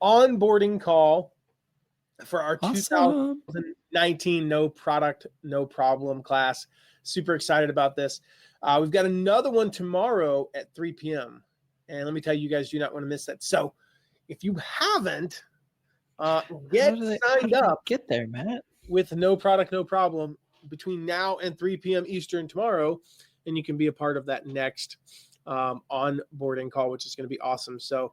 onboarding call for our Awesome. 2019 No Product, No Problem class. Super excited about this. We've got another one tomorrow at 3 p.m. And let me tell you, you guys do not want to miss that. So if you haven't, get signed up. Get there, Matt. With No Product, No Problem between now and 3 p.m. Eastern tomorrow, and you can be a part of that next onboarding call, which is going to be awesome. So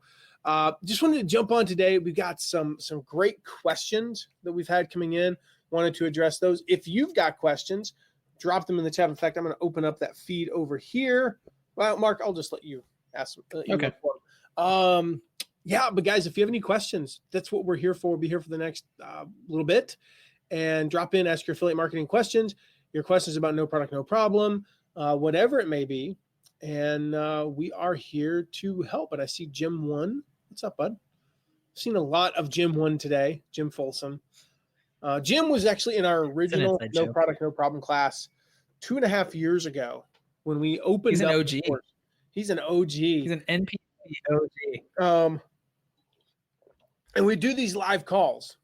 just wanted to jump on today. We got some great questions that we've had coming in. Wanted to address those. If you've got questions, drop them in the chat. In fact, I'm going to open up that feed over here. Well, Mark, I'll just let you ask them. Okay. Yeah, but guys, if you have any questions, that's what we're here for. We'll be here for the next little bit. And drop in, ask your affiliate marketing questions, your questions about No Product, No Problem, whatever it may be. And we are here to help. And I see Jim 1. What's up, bud? I've seen a lot of Jim 1 today, Jim Folsom. Jim was actually in our original No Product, No Problem class 2.5 years ago when we opened He's up. An OG. He's an OG. He's an NPC OG. And we do these live calls.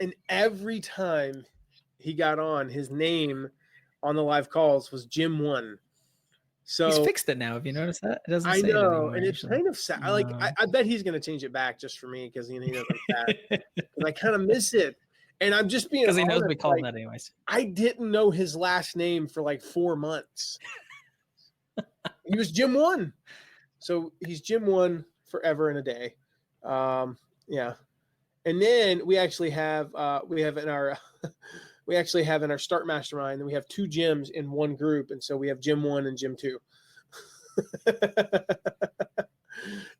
And every time he got on, his name on the live calls was Jim 1. So he's fixed it now. Have you noticed that? It doesn't say I know, it anymore, and it's kind of sad. I bet he's going to change it back just for me because he doesn't like that. And I kind of miss it. And I'm just being because he knows honest, we call him that anyways. I didn't know his last name for like 4 months. He was Jim 1, so he's Jim 1 forever and a day. Yeah. And then we actually have in our Start Mastermind, and we have 2 Jims in one group, and so we have Jim 1 and Jim 2.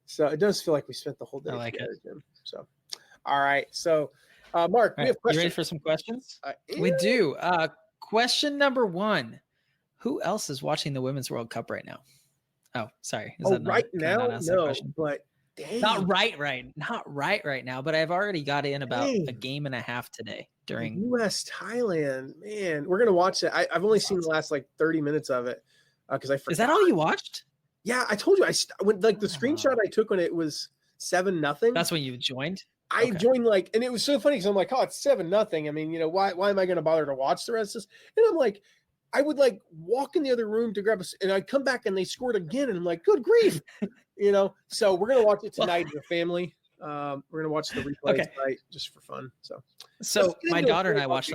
So it does feel like we spent the whole day together, Jim. So, all right. So, Mark, we have questions. You ready for some questions? We do. Question number 1: who else is watching the Women's World Cup right now? Oh, sorry. Is that right now? No, but. Dang. Not right now, but I've already got in about a game and a half today during U.S. Thailand. Man, we're gonna watch it. I've only seen the last like 30 minutes of it because I forgot. Is that all you watched? Yeah, I told you. When the screenshot I took when it was 7-0. That's when you joined. I joined and it was so funny because I'm like, oh, it's 7-0. I mean, why am I gonna bother to watch the rest of this? And I'm like, I would walk in the other room to grab and I'd come back and they scored again. And I'm like, good grief. So we're going to watch it tonight as a family. We're going to watch the replay tonight just for fun. So my daughter and I watched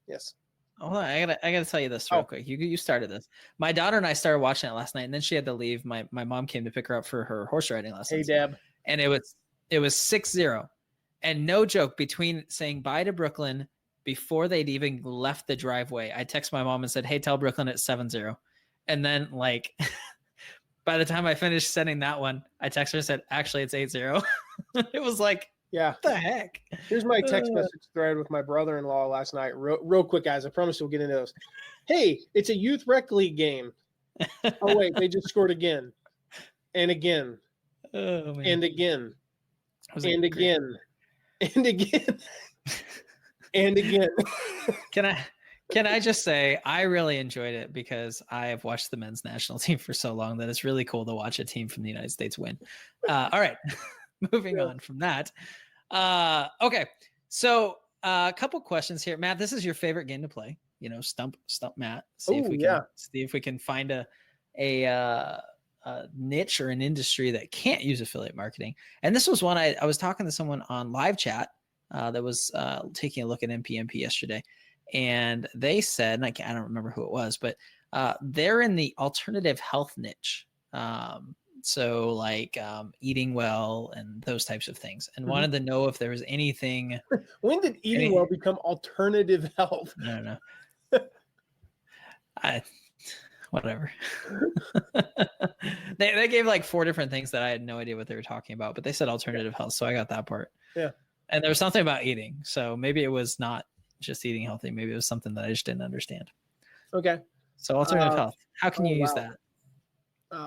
yes. Hold on, I gotta tell you this real quick. You started this. My daughter and I started watching it last night, and then she had to leave. My mom came to pick her up for her horse riding lessons. Hey, Deb. And it was 6-0. And no joke, between saying bye to Brooklyn before they'd even left the driveway, I texted my mom and said, hey, tell Brooklyn it's 7-0. And then by the time I finished sending that one, I texted her and said, actually, it's 8-0. It was like, yeah, what the heck? Here's my text message thread with my brother-in-law last night. Real quick, guys. I promise we'll get into those. Hey, it's a youth rec league game. Oh, wait, they just scored again. And again. Oh, man. And again. And again. And again. And again. Can I just say I really enjoyed it because I have watched the men's national team for so long that it's really cool to watch a team from the United States win. All right, moving on from that. Okay, so a couple questions here, Matt. This is your favorite game to play. Stump Matt. See if we can find a niche or an industry that can't use affiliate marketing. And this was one I was talking to someone on live chat that was taking a look at NPMP yesterday, and they said, and I don't remember who it was, but they're in the alternative health niche. So eating well and those types of things, and wanted to know if there was anything. When did eating well become alternative health? No. Whatever. They gave 4 different things that I had no idea what they were talking about, but they said alternative health, so I got that part. Yeah. And there was something about eating, so maybe it was not just eating healthy. Maybe it was something that I just didn't understand. Okay. So alternative health. How can you use that?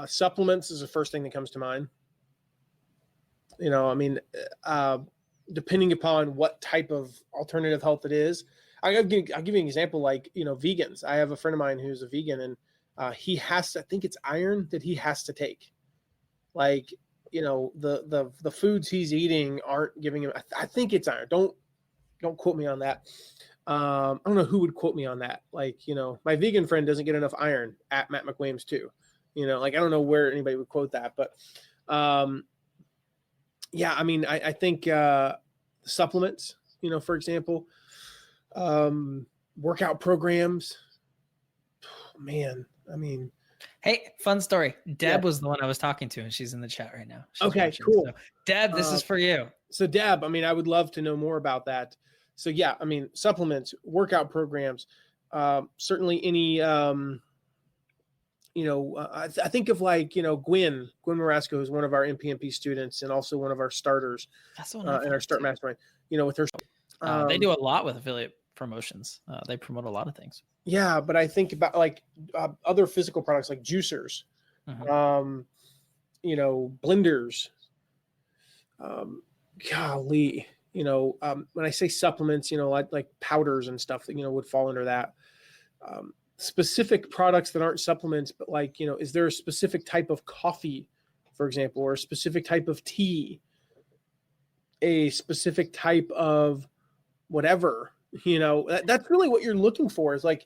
Supplements is the first thing that comes to mind. Depending upon what type of alternative health it is. I'll give you an example, vegans. I have a friend of mine who's a vegan, and he has to, I think it's iron that he has to take. the foods he's eating aren't giving him. I think it's iron. Don't quote me on that. I don't know who would quote me on that. Like, my vegan friend doesn't get enough iron at Matt McWilliams too. Like I don't know where anybody would quote that, but yeah, I mean, I think supplements, for example, workout programs. Man, I mean, hey, fun story. Deb Yeah. was the one I was talking to, and she's in the chat right now. She's Okay, watching. cool. So, Deb, this is for you. So Deb, I mean, I would love to know more about that. So yeah, I mean, supplements, workout programs, certainly any, I think of like, Gwen Marasco, who's one of our MPMP students and also one of our starters That's the one in our Start Mastermind, with her. they do a lot with affiliate promotions. They promote a lot of things. Yeah, but I think about like other physical products like juicers, blenders. Golly, when I say supplements, like powders and stuff that, would fall under that. Specific products that aren't supplements, but like, is there a specific type of coffee, for example, or a specific type of tea, a specific type of whatever, that's really what you're looking for is like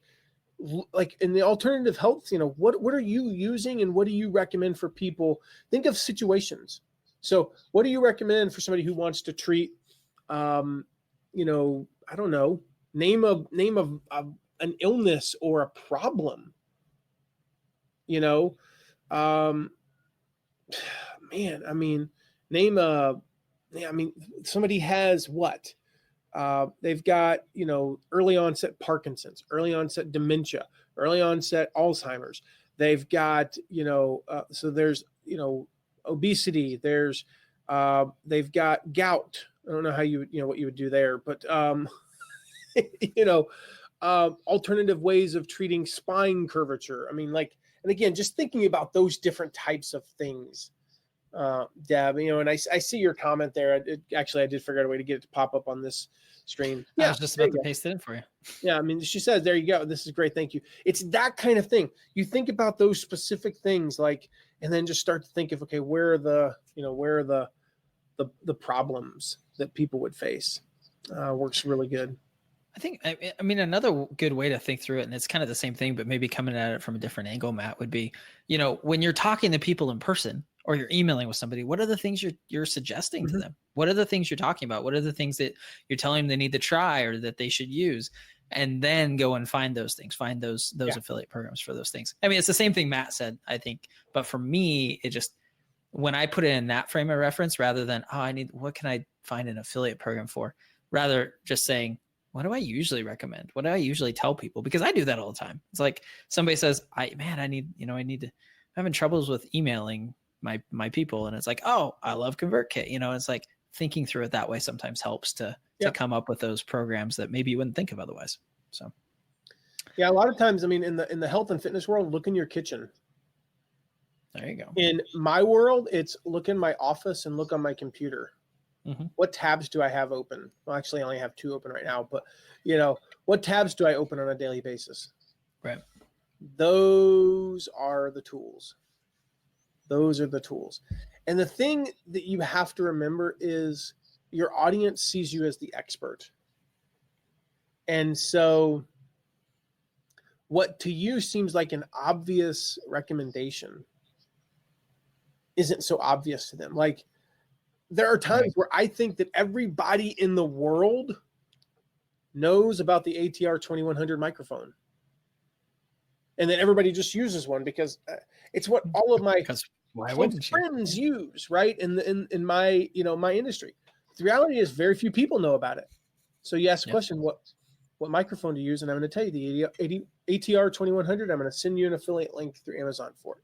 in the alternative health, what are you using and what do you recommend for people? Think of situations. So what do you recommend for somebody who wants to treat, I don't know, name of an illness or a problem, man, I mean, somebody has what? They've got, early onset Parkinson's, early onset dementia, early onset Alzheimer's. They've got, so there's, obesity. There's, they've got gout. I don't know how what you would do there, but, alternative ways of treating spine curvature. I mean, like, and again, just thinking about those different types of things, Deb, and I see your comment there. Actually, I did figure out a way to get it to pop up on this screen. Yeah, I was just about to paste it in for you. Yeah, I mean, she says, there you go. This is great. Thank you. It's that kind of thing. You think about those specific things, like, and then just start to think of, okay, where are the problems that people would face? Works really good. I think, I mean, another good way to think through it, and it's kind of the same thing, but maybe coming at it from a different angle, Matt, would be, when you're talking to people in person or you're emailing with somebody, what are the things you're suggesting to them? What are the things you're talking about? What are the things that you're telling them they need to try or that they should use? And then go and find those things, find those affiliate programs for those things. I mean, it's the same thing Matt said, I think, but for me, it just, when I put it in that frame of reference, rather than, what can I find an affiliate program for? Rather just saying, what do I usually recommend? What do I usually tell people? Because I do that all the time. It's like somebody says, I'm having troubles with emailing my people. And it's like, oh, I love ConvertKit. It's like thinking through it that way sometimes helps to come up with those programs that maybe you wouldn't think of otherwise. So. Yeah. A lot of times, I mean, in the health and fitness world, look in your kitchen. There you go. In my world, it's look in my office and look on my computer. What tabs do I have open? Well, actually, I only have 2 open right now, but what tabs do I open on a daily basis? Right. Those are the tools. And the thing that you have to remember is your audience sees you as the expert. And so what to you seems like an obvious recommendation isn't so obvious to them. Like, there are times where I think that everybody in the world knows about the ATR 2100 microphone. And then everybody just uses one because it's what all of my friends use, right? In my, my industry. The reality is very few people know about it. So you ask the question, what microphone to use? And I'm going to tell you the ATR 2100, I'm going to send you an affiliate link through Amazon for it.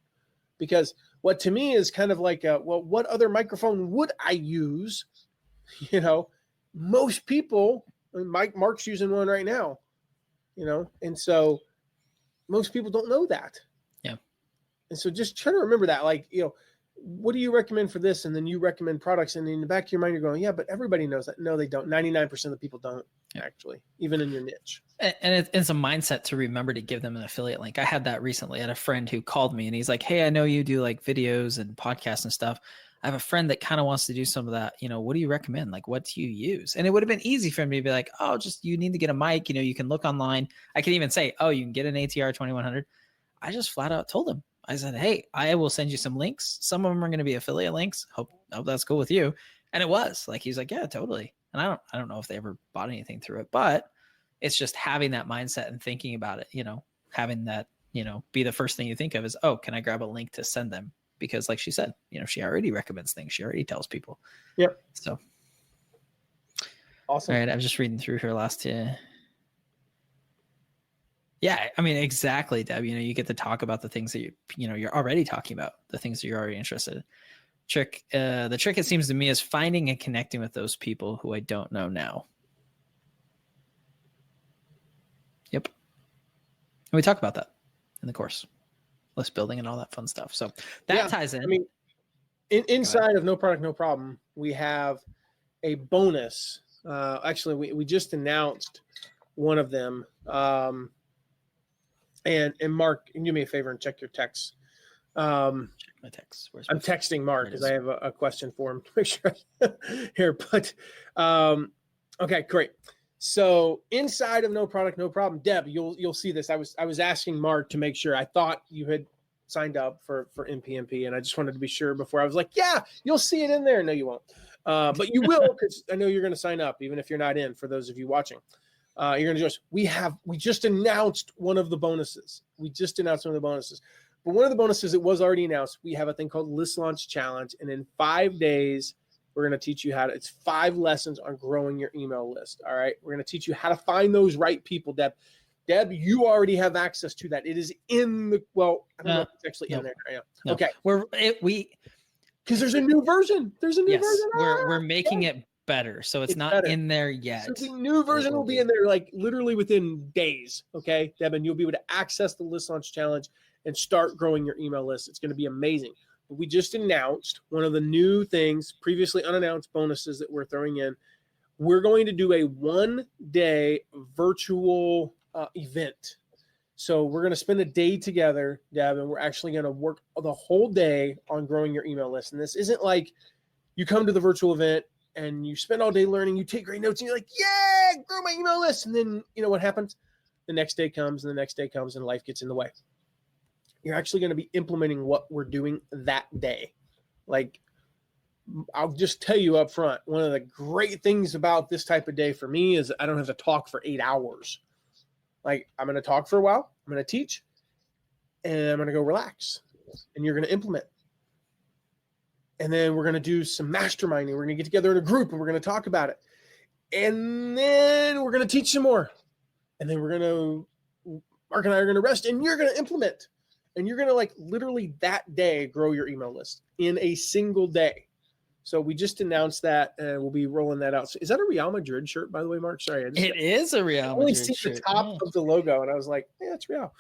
Because what to me is kind of like, what other microphone would I use? Most people, I mean, Mark's using one right now, and so most people don't know that. Yeah. And so just try to remember that, like, what do you recommend for this? And then you recommend products. And in the back of your mind, you're going, yeah, but everybody knows that. No, they don't. 99% of the people don't actually, even in your niche. And it's a mindset to remember to give them an affiliate link. I had that recently. I had a friend who called me and he's like, hey, I know you do like videos and podcasts and stuff. I have a friend that kind of wants to do some of that. What do you recommend? Like, what do you use? And it would have been easy for me to be like, oh, just you need to get a mic. You can look online. I can even say, oh, you can get an ATR 2100. I just flat out told him. I said, hey, I will send you some links. Some of them are going to be affiliate links. Hope that's cool with you. And it was like, he's like, yeah, totally. And I don't know if they ever bought anything through it, but it's just having that mindset and thinking about it, having that, be the first thing you think of is, oh, can I grab a link to send them? Because like she said, she already recommends things. She already tells people. Yep. So. Awesome. All right. I'm just reading through her last. Yeah. I mean, exactly, Deb. You get to talk about the things that you're already talking about, the things that you're already interested in. The trick, it seems to me, is finding and connecting with those people who I don't know now. Yep. And we talk about that in the course. List building and all that fun stuff. So that ties in. I mean, inside of No Product, No Problem, we have a bonus. Actually, we just announced one of them. And Mark, can you do me a favor and check your texts? Check my text. I'm texting Mark because I have a question for him to make sure here. But okay, great. So inside of No Product, No Problem, Deb, you'll see this. I was asking Mark to make sure. I thought you had signed up for NPMP, and I just wanted to be sure before. I was like, yeah, you'll see it in there. No, you won't, but you will, because I know you're going to sign up, even if you're not in. For those of you watching, you're going to join us. We just announced one of the bonuses. But one of the bonuses that was already announced, we have a thing called List Launch Challenge, and in 5 days, we're going to teach you it's 5 lessons on growing your email list. All right. We're going to teach you how to find those right people, Deb. Deb, you already have access to that. It is in the, I don't know if it's actually in there. No. Okay. Because there's a new version. We're making it better. So it's not better in there yet. So the new version will be in there like literally within days. Okay, Deb, and you'll be able to access the List Launch Challenge and start growing your email list. It's going to be amazing. We just announced one of the new things, previously unannounced bonuses that we're throwing in. We're going to do a 1-day virtual event. So we're going to spend a day together, Deb, and we're actually going to work the whole day on growing your email list. And this isn't like you come to the virtual event and you spend all day learning, you take great notes, and you're like, yeah, grow my email list. And then you know what happens? The next day comes, and the next day comes, and life gets in the way. You're actually going to be implementing what we're doing that day. Like, I'll just tell you up front, one of the great things about this type of day for me is I don't have to talk for 8 hours. Like, I'm going to talk for a while, I'm going to teach, and I'm going to go relax, and you're going to implement. And then we're going to do some masterminding. We're going to get together in a group, and we're going to talk about it. And then we're going to teach some more. And then Mark and I are going to rest, and you're going to implement. And you're going to like literally that day grow your email list in a single day. So we just announced that, and we'll be rolling that out. So is that a Real Madrid shirt, by the way, Mark? Sorry. It is a Real Madrid shirt. I only see the top of the logo, and I was like, yeah, it's Real.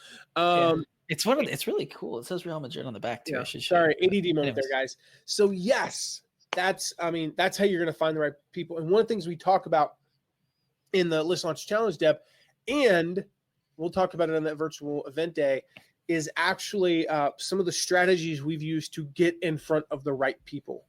It's really cool. It says Real Madrid on the back too. Yeah, sorry, ADD moment there, guys. So yes, that's how you're going to find the right people. And one of the things we talk about in the List Launch Challenge, Deb, and we'll talk about it on that virtual event day, is actually some of the strategies we've used to get in front of the right people.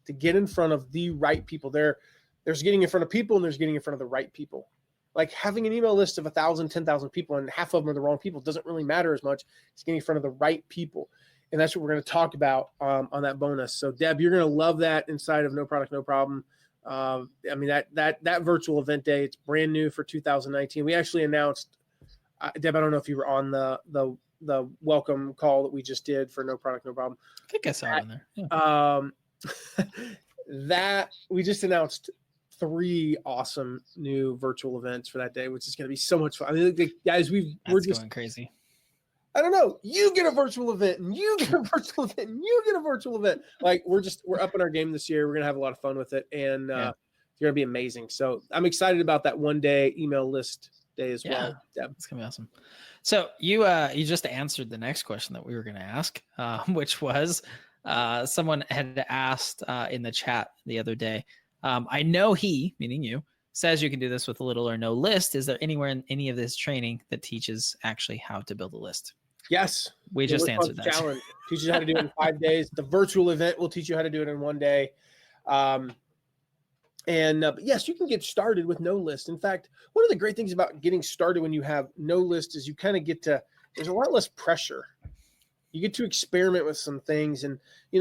To get in front of the right people. There's getting in front of people, and there's getting in front of the right people. Like having an email list of 1,000, 10,000 people, and half of them are the wrong people doesn't really matter as much. It's getting in front of the right people. And that's what we're going to talk about on that bonus. So Deb, you're going to love that inside of No Product, No Problem. That virtual event day, it's brand new for 2019. We actually announced, Deb, I don't know if you were on the welcome call that we just did for No Product, No Problem. I think I saw it in there. Yeah. That we just announced 3 awesome new virtual events for that day, which is going to be so much fun. I mean, guys, we're just going crazy. I don't know. You get a virtual event, and you get a virtual event, and you get a virtual event. Like we're upping our game this year. We're gonna have a lot of fun with it, and it's gonna be amazing. So I'm excited about that 1-day email list day as well. Deb. It's gonna be awesome. So you just answered the next question that we were gonna ask, which was someone had asked in the chat the other day. I know he, meaning you, says you can do this with little or no list. Is there anywhere in any of this training that teaches actually how to build a list? Yes. We The just List answered Launch that. Challenge teaches you how to do it in 5 days. The virtual event will teach you how to do it in 1 day. But yes, you can get started with no list. In fact, one of the great things about getting started when you have no list is you kind of get to, there's a lot less pressure. You get to experiment with some things. And,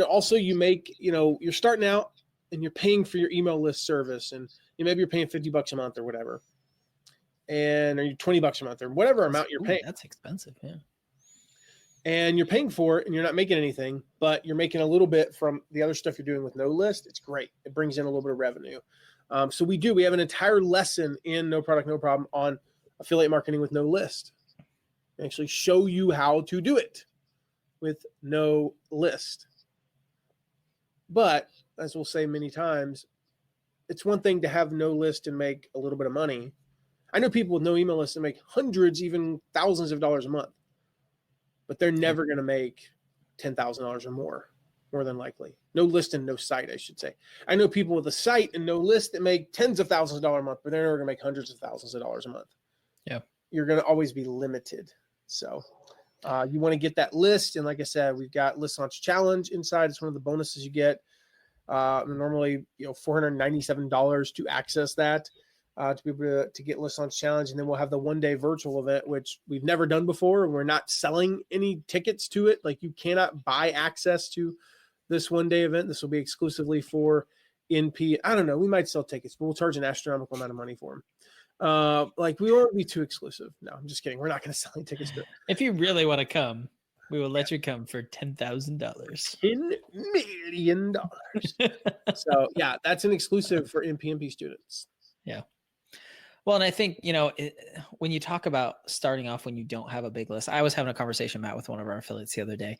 also you make, you're starting out and you're paying for your email list service, and maybe you're paying $50 a month or whatever. Or you're $20 a month or whatever amount you're paying. That's expensive. Yeah. And you're paying for it and you're not making anything, but you're making a little bit from the other stuff you're doing with no list. It's great. It brings in a little bit of revenue. So we have an entire lesson in No Product, No Problem on affiliate marketing with no list. We actually show you how to do it with no list. But as we'll say many times, it's one thing to have no list and make a little bit of money. I know people with no email list that make hundreds, even thousands of dollars a month, but they're never going to make $10,000 or more than likely. No list and no site, I should say. I know people with a site and no list that make tens of thousands of dollars a month, but they're never going to make hundreds of thousands of dollars a month. Yeah. You're going to always be limited. So you want to get that list. And like I said, we've got List Launch Challenge inside. It's one of the bonuses you get. Normally, $497 to access that, to be able to get List Launch Challenge. And then we'll have the 1-day virtual event, which we've never done before. We're not selling any tickets to it. Like, you cannot buy access to this 1-day event. This will be exclusively for NP. I don't know. We might sell tickets, but we'll charge an astronomical amount of money for them. We won't be too exclusive. No, I'm just kidding. We're not going to sell any tickets to it. If you really want to come, we will let you come for $10,000. $10 million. So yeah, that's an exclusive for NPMP students. Yeah. Well, and I think, when you talk about starting off when you don't have a big list, I was having a conversation, Matt, with one of our affiliates the other day,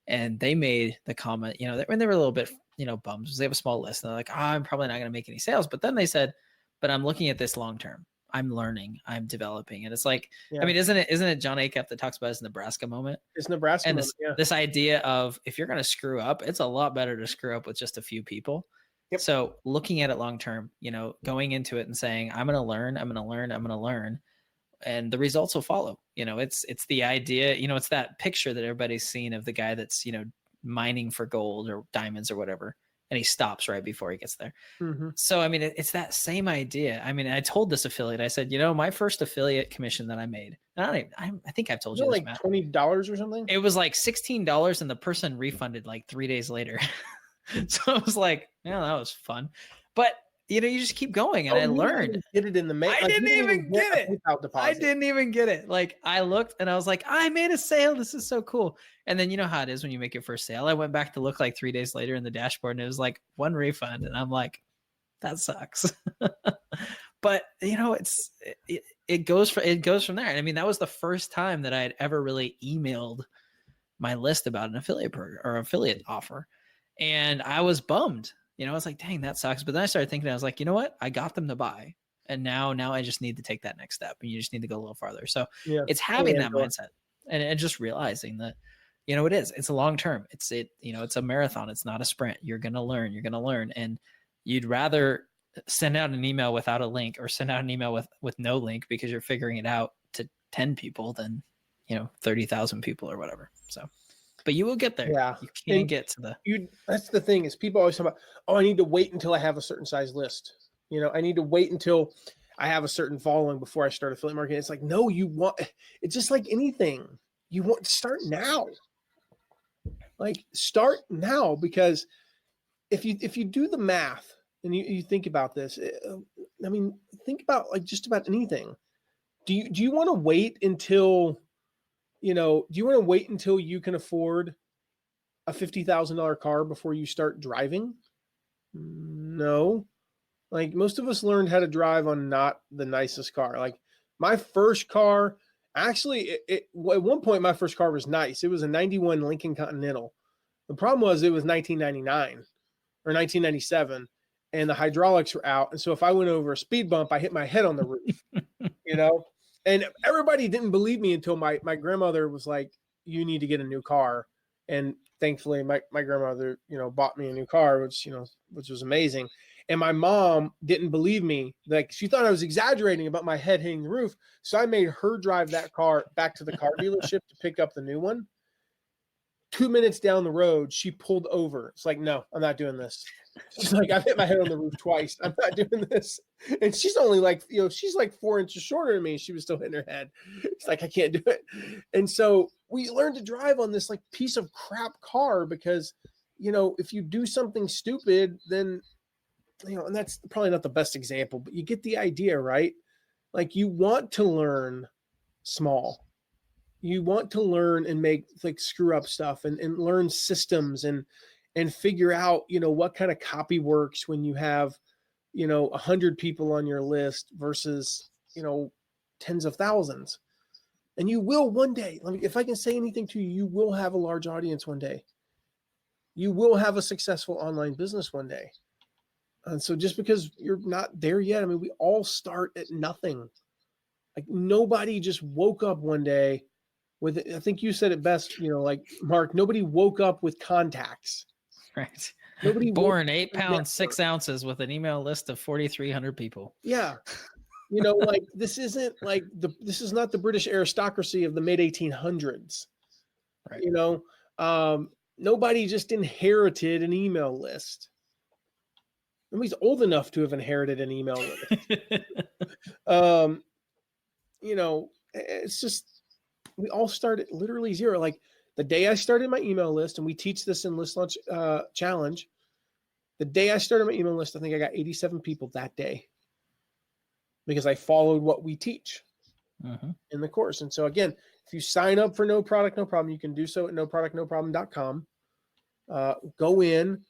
and they made the comment, when they were a little bit, bummed, because they have a small list, and they're like, I'm probably not going to make any sales. But then they said, but I'm looking at this long-term. I'm learning, I'm developing. And it's like, yeah. I mean, isn't it John Acuff that talks about his Nebraska moment? It's Nebraska and moment, this idea of, if you're going to screw up, it's a lot better to screw up with just a few people. Yep. So looking at it long-term, going into it and saying, I'm going to learn, and the results will follow. It's the idea, it's that picture that everybody's seen of the guy that's, mining for gold or diamonds or whatever, and he stops right before he gets there. Mm-hmm. So, I mean, it's that same idea. I mean, I told this affiliate, I said, my first affiliate commission that I made, I think I've told you this, like Matt. $20 or something? It was like $16, and the person refunded like 3 days later. So I was like, yeah, that was fun. But you just keep going, and I learned. Get it in the mail. I didn't even get it. I didn't even get it. Like, I looked and I was like, I made a sale. This is so cool. And then you know how it is when you make your first sale. I went back to look like 3 days later in the dashboard, and it was like 1 refund, and I'm like, that sucks. But it goes from there. And I mean, that was the first time that I had ever really emailed my list about an affiliate program or affiliate offer. And I was bummed. I was like, dang, that sucks. But then I started thinking, I was like, you know what? I got them to buy. And now I just need to take that next step, and you just need to go a little farther. So it's having that mindset and just realizing that, it's a long term. It's a marathon. It's not a sprint. You're going to learn. And you'd rather send out an email without a link or send out an email with no link because you're figuring it out to 10 people than, 30,000 people or whatever. So, but you will get there. Yeah. You can't get to that's the thing, is people always talk about, I need to wait until I have a certain size list. I need to wait until I have a certain following before I start affiliate marketing. It's like, no, it's just like anything. You want to start now. Like, start now, because if you do the math and you think about this, think about like just about anything. Do you want to wait until, do you want to wait until you can afford a $50,000 car before you start driving? No. Like, most of us learned how to drive on not the nicest car. Like, my first car, actually, at one point, my first car was nice. It was a 91 Lincoln Continental. The problem was it was 1999 or 1997, and the hydraulics were out. And so if I went over a speed bump, I hit my head on the roof, and everybody didn't believe me until my grandmother was like, you need to get a new car. And thankfully my grandmother, bought me a new car, which was amazing. And my mom didn't believe me. Like, she thought I was exaggerating about my head hitting the roof. So I made her drive that car back to the car dealership to pick up the new one. 2 minutes down the road, she pulled over. It's like, no, I'm not doing this. She's like, I've hit my head on the roof twice. I'm not doing this. And she's only like, she's like 4 inches shorter than me. She was still hitting her head. It's like, I can't do it. And so we learned to drive on this like piece of crap car because, if you do something stupid, then, and that's probably not the best example, but you get the idea, right? Like, you want to learn small. You want to learn and make like screw up stuff and learn systems and figure out, what kind of copy works when you have, 100 people on your list versus, tens of thousands. And you will one day. If I can say anything to you, you will have a large audience one day. You will have a successful online business one day. And so just because you're not there yet, we all start at nothing. Like, nobody just woke up one day with, I think you said it best, like Mark, nobody woke up with contacts. Right. Nobody born 8 pounds, 6 ounces with an email list of 4,300 people. Yeah. Like, this isn't like this is not the British aristocracy of the mid 1800s. Right. Nobody just inherited an email list. Nobody's old enough to have inherited an email list. It's just, we all start at literally zero. Like, the day I started my email list, and we teach this in List Launch Challenge, the day I started my email list, I think I got 87 people that day because I followed what we teach in the course. And so again, if you sign up for No Product, No Problem, you can do so at noproductnoproblem.com. Go in,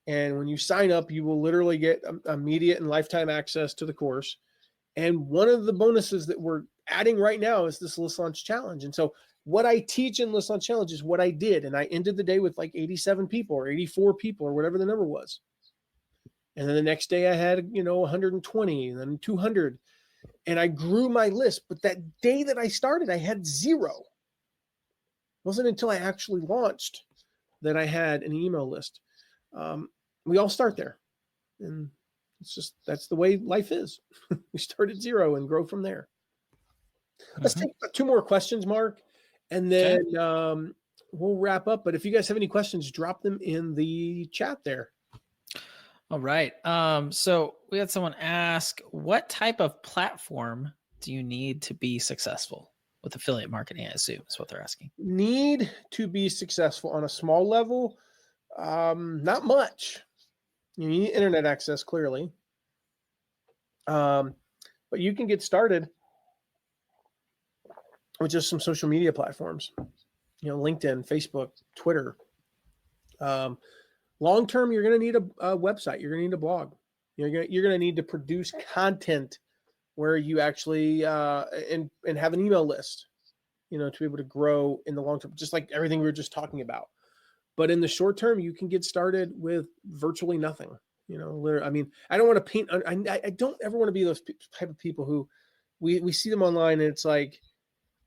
and when you sign up, you will literally get immediate and lifetime access to the course. And one of the bonuses that we're adding right now is this List Launch Challenge. And so what I teach in List Launch Challenge is what I did. And I ended the day with like 87 people or 84 people or whatever the number was. And then the next day I had, 120 and then 200. And I grew my list. But that day that I started, I had 0. It wasn't until I actually launched that I had an email list. We all start there. And it's just, that's the way life is. We start at 0 and grow from there. Let's take 2 more questions, Mark, and then we'll wrap up. But if you guys have any questions, drop them in the chat there. All right. So we had someone ask, what type of platform do you need to be successful with affiliate marketing? I assume is what they're asking. Need to be successful on a small level? Not much. You need internet access, clearly. But you can get started with just some social media platforms, LinkedIn, Facebook, Twitter. Long term, you're going to need a website. You're going to need a blog. You're going to need to produce content where you actually and have an email list, to be able to grow in the long term, just like everything we were just talking about. But in the short term, you can get started with virtually nothing. I don't want to paint. I don't ever want to be those type of people who we see them online and it's like,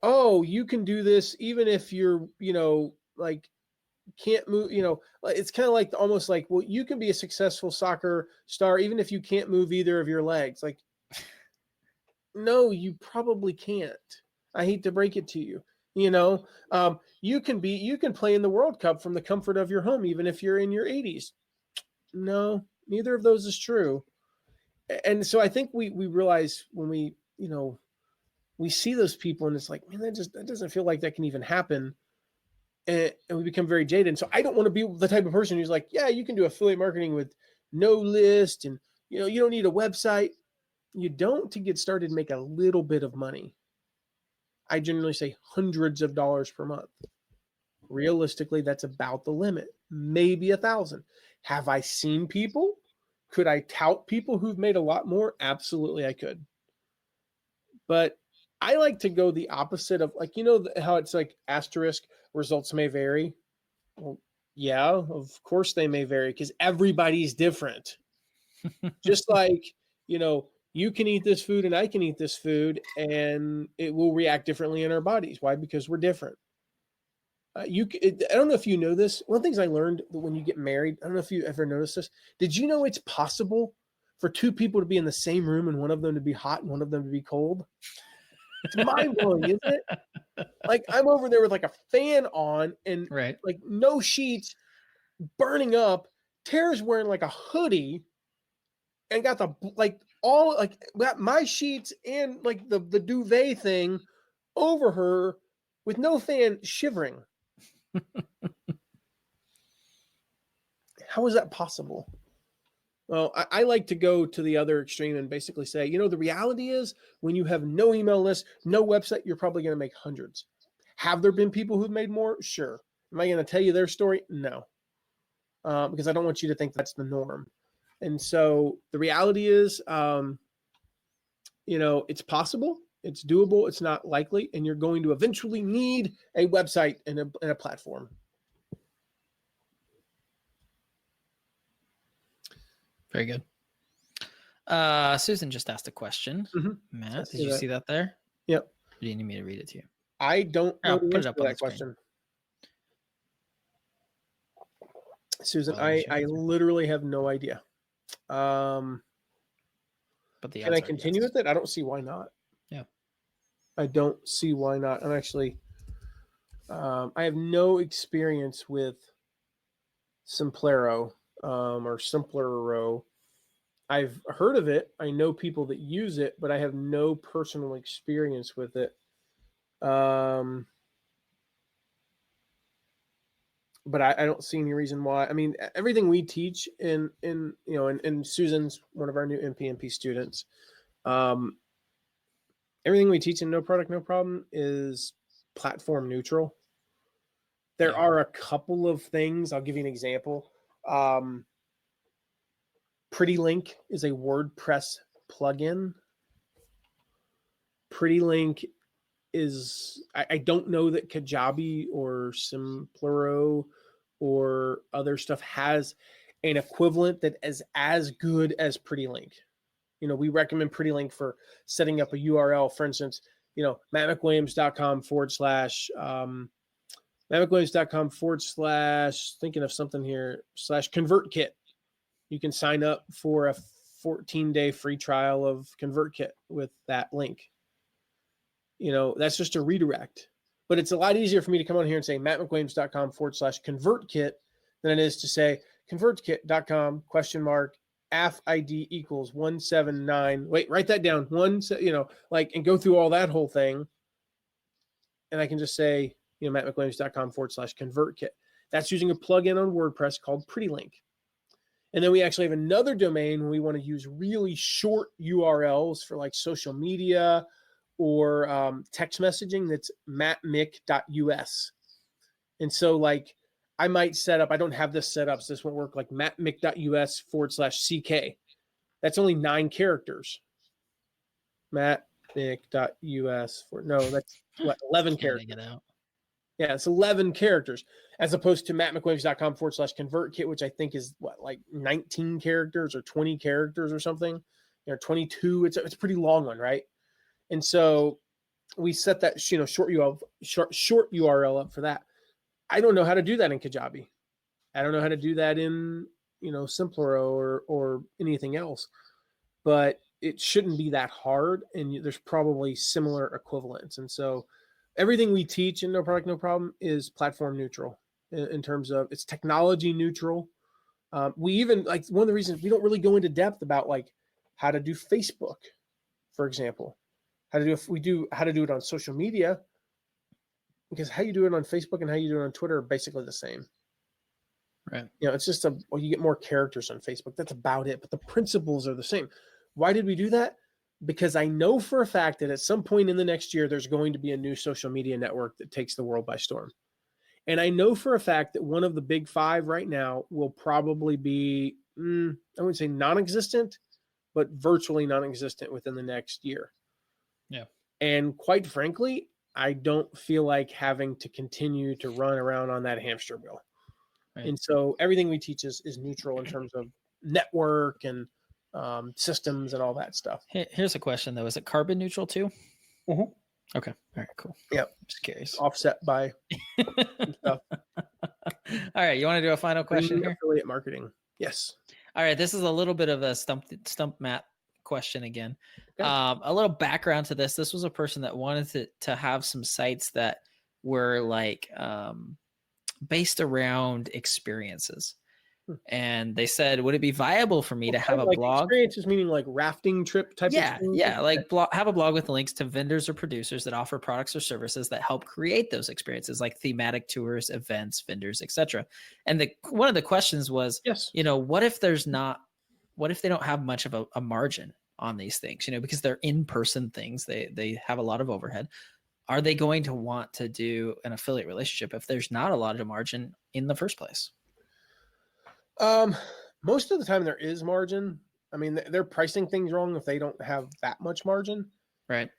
oh, you can do this even if you're, like can't move, it's kind of like almost like, well, you can be a successful soccer star even if you can't move either of your legs. Like, no, you probably can't. I hate to break it to you. You can play in the World Cup from the comfort of your home, even if you're in your 80s. No, neither of those is true. And so I think we realize when we see those people and it's like, man, that doesn't feel like that can even happen. And we become very jaded. And so I don't want to be the type of person who's like, yeah, you can do affiliate marketing with no list. And, you don't need a website. You don't, to get started, make a little bit of money. I generally say hundreds of dollars per month. Realistically, that's about the limit. Maybe 1,000. Have I seen people? Could I tout people who've made a lot more? Absolutely, I could. But I like to go the opposite of, like, how it's like asterisk, results may vary. Well, yeah, of course they may vary because everybody's different. Just like, you can eat this food and I can eat this food and it will react differently in our bodies. Why? Because we're different. I don't know if you know this. One of the things I learned when you get married, I don't know if you ever noticed this. Did you know it's possible for two people to be in the same room and one of them to be hot and one of them to be cold? It's mind blowing, isn't it? Like I'm over there with like a fan on and Right. like no sheets, burning up. Tara's wearing like a hoodie and got the like all like got my sheets and like the duvet thing over her with no fan, shivering. How is that possible? Well, I like to go to the other extreme and basically say, you know, the reality is when you have no email list, no website, you're probably going to make hundreds. Have there been people who've made more? Sure. Am I going to tell you their story? No. Because I don't want you to think that's the norm. And so the reality is, you know, it's possible, it's doable, it's not likely, and you're going to eventually need a website and a platform. Very good. Susan just asked a question. Mm-hmm. Matt, did you see that there? Yep. Or do you need me to read it to you? I don't know the put it answer up to on that the screen. question. Susan, I literally have no idea. But the can I continue with it? I don't see why not. Yeah. I don't see why not. I'm actually, I have no experience with Simplero or Simplero. I've heard of it. I know people that use it, but I have no personal experience with it. But I don't see any reason why. I mean, everything we teach in you know, and Susan's one of our new NPNP students. Everything we teach in No Product, No Problem is platform neutral. There are a couple of things. I'll give you an example. PrettyLink is a WordPress plugin. PrettyLink is, I don't know that Kajabi or Simplero or other stuff has an equivalent that is as good as PrettyLink. You know, we recommend PrettyLink for setting up a URL. For instance, you know, mattmcwilliams.com /, thinking of something here, /ConvertKit. You can sign up for a 14-day free trial of ConvertKit with that link. You know, that's just a redirect. But it's a lot easier for me to come on here and say mattmcwilliams.com /ConvertKit than it is to say convertkit.com AF ID equals 179. Wait, write that down. You know, like, and go through all that whole thing. And I can just say, you know, mattmcwilliams.com /ConvertKit. That's using a plugin on WordPress called PrettyLink. And then we actually have another domain when we want to use really short URLs for like social media or text messaging. That's mattmic.us. And so like I might set up, I don't have this set up, so this won't work, like mattmic.us /CK. That's only 9 characters. Mattmic.us that's what, 11 characters. Yeah, it's 11 characters, as opposed to mattmcwilliams.com /ConvertKit, which I think is what, like 19 characters or 20 characters or something, you know, 22. It's a pretty long one, right? And so we set that, you know, short URL up for that. I don't know how to do that in Kajabi. I don't know how to do that in, you know, Simplero or anything else. But it shouldn't be that hard, and there's probably similar equivalents. And so everything we teach in No Product, No Problem is platform neutral in terms of it's technology neutral. We even, like, one of the reasons we don't really go into depth about like how to do Facebook, for example, how to do it on social media, because how you do it on Facebook and how you do it on Twitter are basically the same. Right. You know, it's just you get more characters on Facebook. That's about it. But the principles are the same. Why did we do that? Because I know for a fact that at some point in the next year, there's going to be a new social media network that takes the world by storm. And I know for a fact that one of the big 5 right now will probably be, I wouldn't say non-existent, but virtually non-existent within the next year. Yeah. And quite frankly, I don't feel like having to continue to run around on that hamster wheel. Right. And so everything we teach is neutral in terms of network and systems and all that stuff. Here's a question though. Is it carbon neutral too? Mm-hmm. Okay. All right, cool. Yep. Just curious. Offset by stuff. All right. You want to do a final question here? Affiliate marketing. Yes. All right, this is a little bit of a stump Matt question again. Okay. A little background to this. This was a person that wanted to have some sites that were like based around experiences. And they said, would it be viable for me to have a like blog? Experiences meaning like rafting trip type Yeah, like have a blog with links to vendors or producers that offer products or services that help create those experiences, like thematic tours, events, vendors, etc. And one of the questions was, yes, what if they don't have much of a margin on these things, because they're in-person things, they have a lot of overhead. Are they going to want to do an affiliate relationship if there's not a lot of margin in the first place? Most of the time there is margin. I mean, they're pricing things wrong if they don't have that much margin. Right.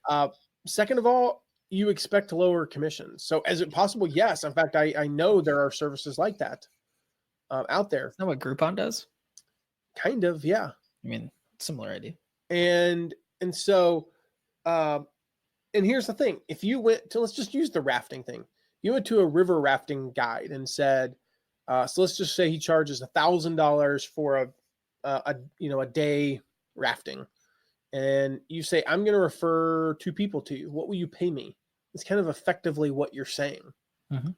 Second of all, you expect lower commissions. So is it possible? Yes. In fact, I know there are services like that out there. Is that what Groupon does? Kind of, yeah. I mean, similar idea. And so, and here's the thing. If you went to, let's just use the rafting thing. You went to a river rafting guide and said, so let's just say he charges $1,000 for a day rafting. And you say, I'm going to refer 2 people to you. What will you pay me? It's kind of effectively what you're saying. Mm-hmm.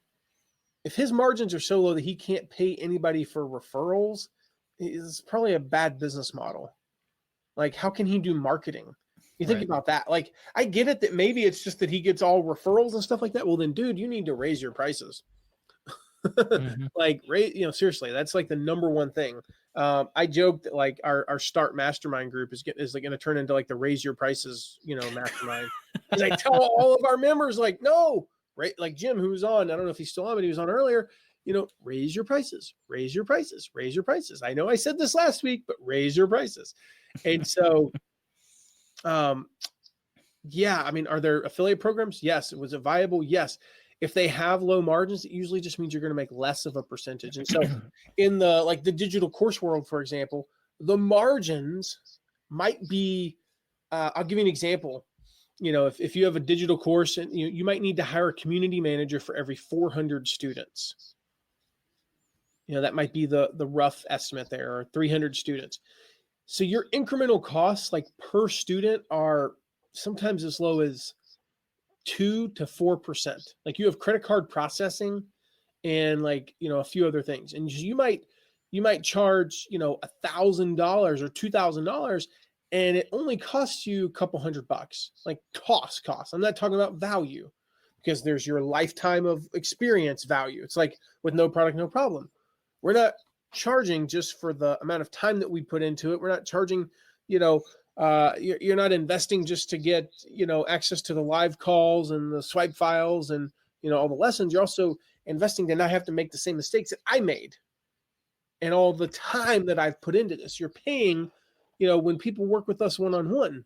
If his margins are so low that he can't pay anybody for referrals, it's probably a bad business model. Like, how can he do marketing? You think about that. Like, I get it that maybe it's just that he gets all referrals and stuff like that. Well, then, dude, you need to raise your prices. Mm-hmm. Like, seriously, that's like the number one thing. I joked that like our Start Mastermind group is like going to turn into like the raise your prices, mastermind. Because I tell all of our members, like, no, right? Like Jim, who's on, I don't know if he's still on, but he was on earlier. Raise your prices, raise your prices, raise your prices. I know I said this last week, but raise your prices. And so, yeah, I mean, are there affiliate programs? Yes. Was it viable? Yes. If they have low margins, it usually just means you're going to make less of a percentage. And so in the digital course world, for example, the margins might be, I'll give you an example. If you have a digital course and you might need to hire a community manager for every 400 students. That might be the rough estimate there, or 300 students. So your incremental costs like per student are sometimes as low as 2 to 4%. Like you have credit card processing and a few other things. And you might charge, $1,000 or $2,000 and it only costs you a couple $100, like cost. I'm not talking about value, because there's your lifetime of experience value. It's like with No Product, No Problem. We're not charging just for the amount of time that we put into it. We're not charging, you're not investing just to get, access to the live calls and the swipe files and, all the lessons. You're also investing to not have to make the same mistakes that I made and all the time that I've put into this. You're paying, when people work with us one-on-one,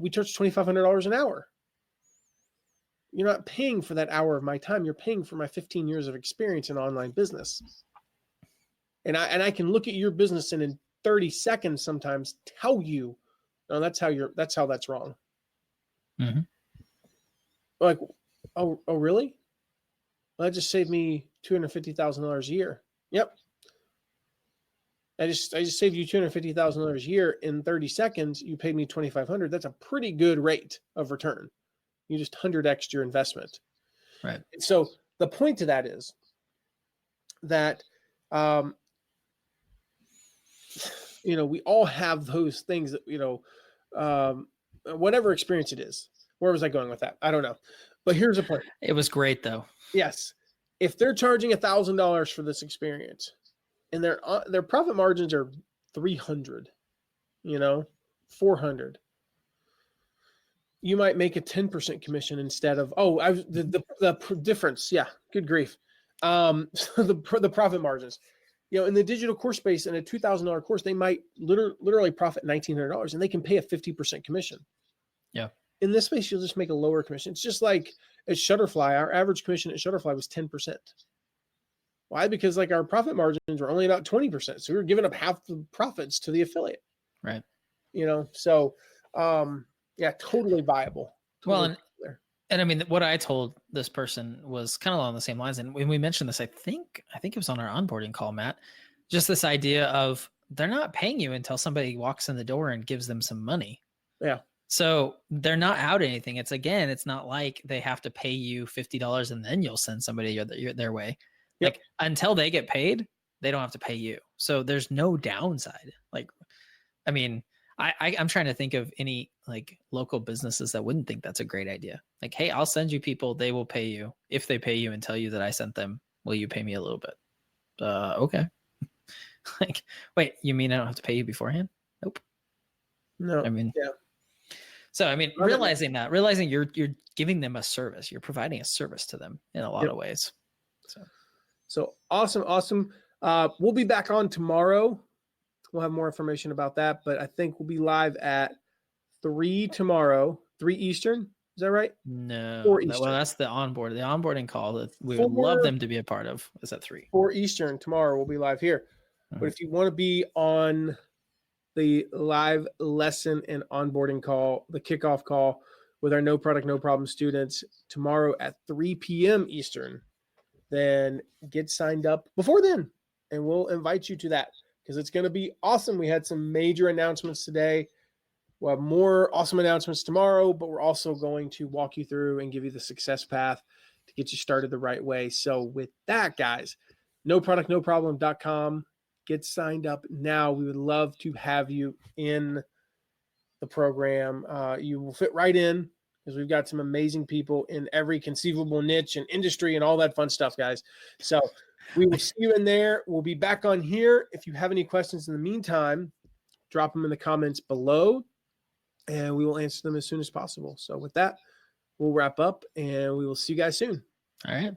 we charge $2,500 an hour. You're not paying for that hour of my time. You're paying for my 15 years of experience in online business. And I can look at your business and in 30 seconds sometimes tell you, no, that's how that's wrong. Mm-hmm. Like, oh, really? Well, that just saved me $250,000 a year. Yep. I just saved you $250,000 a year in 30 seconds. You paid me $2,500. That's a pretty good rate of return. You just 100x'd your investment. Right. And so the point to that is that, we all have those things that, whatever experience it is. Where was I going with that? I don't know. But here's the point. It was great though. Yes. If they're charging $1,000 for this experience and their profit margins are 300, 400, you might make a 10% commission instead of, the difference. Yeah. Good grief. So the profit margins, in the digital course space, in a $2,000 course, they might literally profit $1,900 and they can pay a 50% commission. Yeah. In this space, you'll just make a lower commission. It's just like at Shutterfly, our average commission at Shutterfly was 10%. Why? Because our profit margins were only about 20%. So we were giving up half the profits to the affiliate. Right. So, yeah, totally viable. Well, and I mean, what I told this person was kind of along the same lines. And when we mentioned this, I think it was on our onboarding call, Matt, just this idea of they're not paying you until somebody walks in the door and gives them some money. Yeah. So they're not out anything. It's not like they have to pay you $50 and then you'll send somebody their way. Yep. Like until they get paid, they don't have to pay you. So there's no downside. Like, I mean, I'm trying to think of any like local businesses that wouldn't think that's a great idea. Like, hey, I'll send you people. They will pay you. If they pay you and tell you that I sent them, will you pay me a little bit? Okay. Like, wait, you mean I don't have to pay you beforehand? Nope. No. I mean, yeah. So, I mean, realizing you're giving them a service, you're providing a service to them in a lot of ways. So awesome. We'll be back on tomorrow. We'll have more information about that, but I think we'll be live at 3 tomorrow, 3 Eastern. Is that right? No. 4 Eastern. Well, that's the onboarding call that we would love them to be a part of. Is at 3. 4 Eastern tomorrow. We'll be live here. But if you want to be on the live lesson and onboarding call, the kickoff call with our No Product, No Problem students tomorrow at 3 p.m. Eastern, then get signed up before then, and we'll invite you to that because it's going to be awesome. We had some major announcements today. We'll have more awesome announcements tomorrow, but we're also going to walk you through and give you the success path to get you started the right way. So with that, guys, noproductnoproblem.com. Get signed up now. We would love to have you in the program. You will fit right in because we've got some amazing people in every conceivable niche and industry and all that fun stuff, guys. So we will see you in there. We'll be back on here. If you have any questions in the meantime, drop them in the comments below, and we will answer them as soon as possible. So with that, we'll wrap up, and we will see you guys soon. All right.